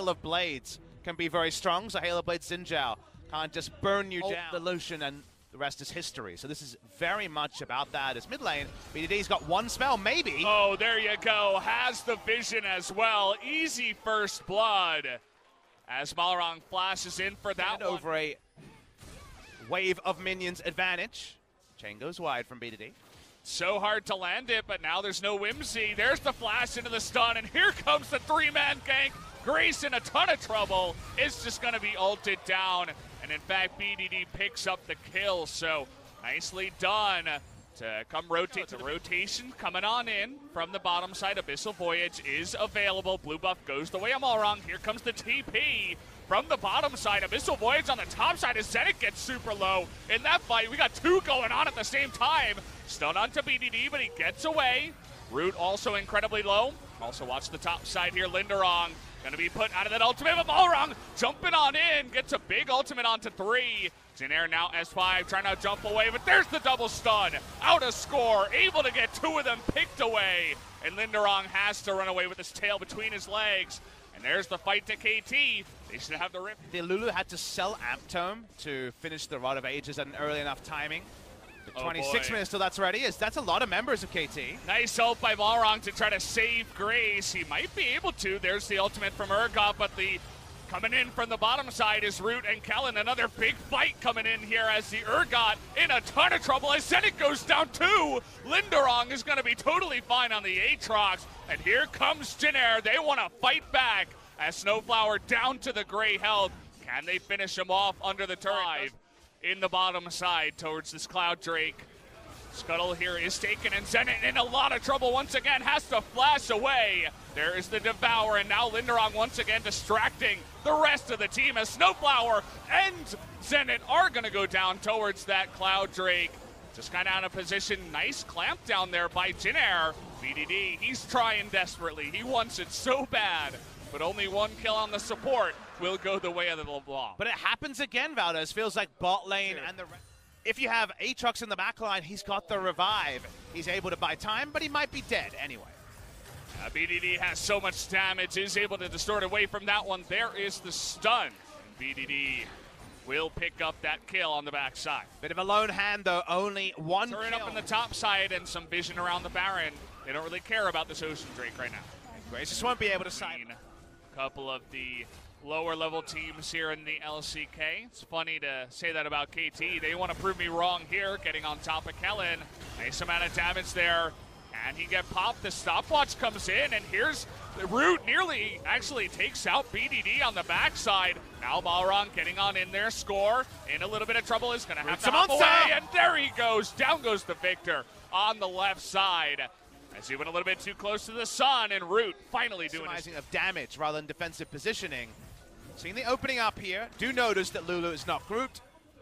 Hail of Blades can be very strong, so Hail of Blades Xin can't just burn you down the Lucian and the rest is history. So this is very much about that. As mid lane, BDD's got one spell, maybe. Oh, there you go. Has the vision as well. Easy first blood. As Malrang flashes in for that one. Over a wave of minions advantage. Chain goes wide from BDD. So hard to land it, but now there's no whimsy. There's the flash into the stun, and here comes the three-man gank. Grace in a ton of trouble. Is just going to be ulted down. And in fact, BDD picks up the kill. So nicely done to come rotate. The rotation coming on in from the bottom side. Abyssal Voyage is available. Blue buff goes the way of Malrang. Here comes the TP from the bottom side. Abyssal Voyage on the top side as Zenit gets super low. In that fight, we got two going on at the same time. Stun onto BDD, but he gets away. Root also incredibly low. Also watch the top side here. Lindarang gonna be put out of that ultimate, but Malrang jumping on in, gets a big ultimate onto 3. Jin-air now S5, trying to jump away, but there's the double stun. Out of score, able to get two of them picked away. And Lindarang has to run away with his tail between his legs. And there's the fight to KT. They should have the rip. The Lulu had to sell Amp Tome to finish the Rod of Ages at an early enough timing. 26 minutes till that's ready. That's a lot of members of KT. Nice help by Malrang to try to save Grace. He might be able to. There's the ultimate from Urgot, but the coming in from the bottom side is Root and Kellen. Another big fight coming in here as the Urgot in a ton of trouble as Zenit goes down 2. Lindarang is going to be totally fine on the Aatrox. And here comes Jin-air. They want to fight back as SnowFlower down to the gray health. Can they finish him off under the turret? In the bottom side towards this Cloud Drake. Scuttle here is taken, and Zenit in a lot of trouble once again, has to flash away. There is the Devour, and now Lindarang once again distracting the rest of the team as SnowFlower and Zenit are going to go down towards that Cloud Drake. Just kind of out of position. Nice clamp down there by Jin-air. BDD, he's trying desperately. He wants it so bad, but only one kill on the support will go the way of the LeBlanc. But it happens again, Valdez. Feels like bot lane and the... If you have Aatrox in the backline, he's got the revive. He's able to buy time, but he might be dead anyway. BDD has so much damage, is able to distort away from that one. There is the stun. BDD will pick up that kill on the backside. Bit of a lone hand, though. Only one Turn kill. Up in the top side and some vision around the Baron. They don't really care about this Ocean Drake right now. Grace just won't be able to side. A couple of the lower level teams here in the LCK. It's funny to say that about KT. They want to prove me wrong here, getting on top of Kellen. Nice amount of damage there. And he get popped. The stopwatch comes in, and here's the Root nearly actually takes out BDD on the backside. Now Malrang getting on in there. Score in a little bit of trouble. Is going to have to hop away, and there he goes. Down goes the Victor on the left side. As he went a little bit too close to the sun, and Root finally doing his... of damage rather than defensive positioning. Seeing the opening up here, do notice that Lulu is not grouped.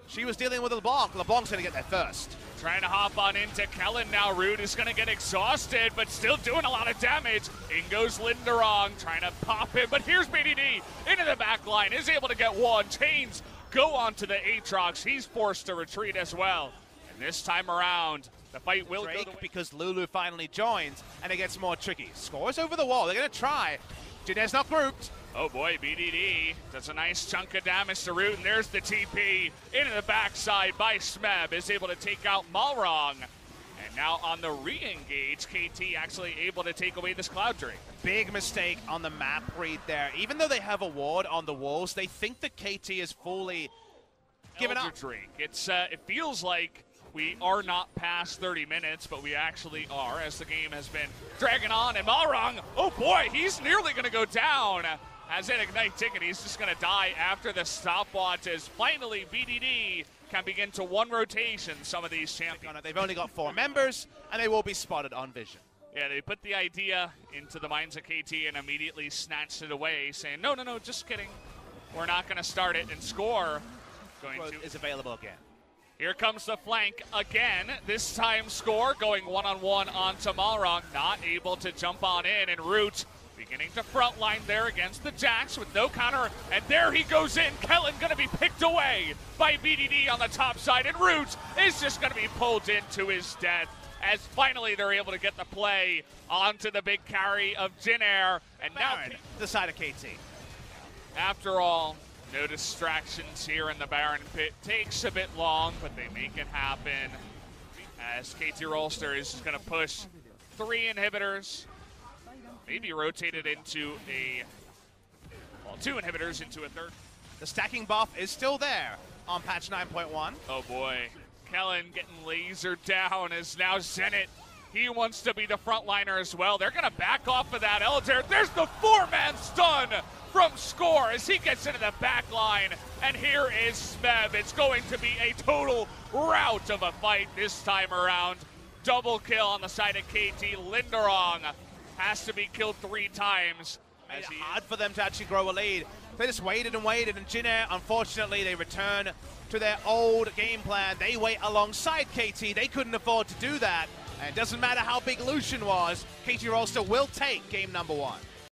She was dealing with LeBlanc. LeBlanc's going to get there first. Trying to hop on into Kellen now. Root is going to get exhausted, but still doing a lot of damage. In goes Lindarang, trying to pop him, but here's BDD into the back line. Is able to get one. Chains go onto the Aatrox. He's forced to retreat as well. And this time around, the fight will go the way. Because Lulu finally joins, and it gets more tricky. Scores over the wall. They're going to try. Jin-air's not grouped. Oh boy, BDD does a nice chunk of damage to Root, and there's the TP into the backside by Smeb, is able to take out Malrang. And now on the re-engage, KT actually able to take away this Cloud Drake. Big mistake on the map read there. Even though they have a ward on the walls, they think that KT is fully given up. Drake. It feels like we are not past 30 minutes, but we actually are, as the game has been dragging on. And Malrang, oh boy, he's nearly going to go down. As an Ignite ticket, he's just going to die after the stopwatch as finally BDD can begin to one rotation some of these champions. They've only got 4 members, and they will be spotted on vision. Yeah, they put the idea into the minds of KT and immediately snatched it away, saying, no, just kidding. We're not going to start it, and Score is available again. Here comes the flank again. This time Score going one-on-one onto Malrang, not able to jump on in, and Root beginning to frontline there against the Jax with no counter, and there he goes in. Kellen going to be picked away by BDD on the top side, and Root is just going to be pulled into his death as finally they're able to get the play onto the big carry of Jin-air, and now the side of KT. After all, no distractions here in the Baron pit. Takes a bit long, but they make it happen. As KT Rolster is going to push 3 inhibitors. Maybe rotate it into well, 2 inhibitors into a third. The stacking buff is still there on patch 9.1. Oh boy, Kellen getting lasered down as now Zenit. He wants to be the frontliner as well. They're going to back off of that. Elder, there's the 4-man stun from Score as he gets into the back line. And here is Smeb. It's going to be a total rout of a fight this time around. Double kill on the side of KT. Lindarang has to be killed 3 times. It's hard for them to actually grow a lead. They just waited and waited, and Jin Air, unfortunately, they return to their old game plan. They wait alongside KT. They couldn't afford to do that. And it doesn't matter how big Lucian was, KT Rolster will take game number 1.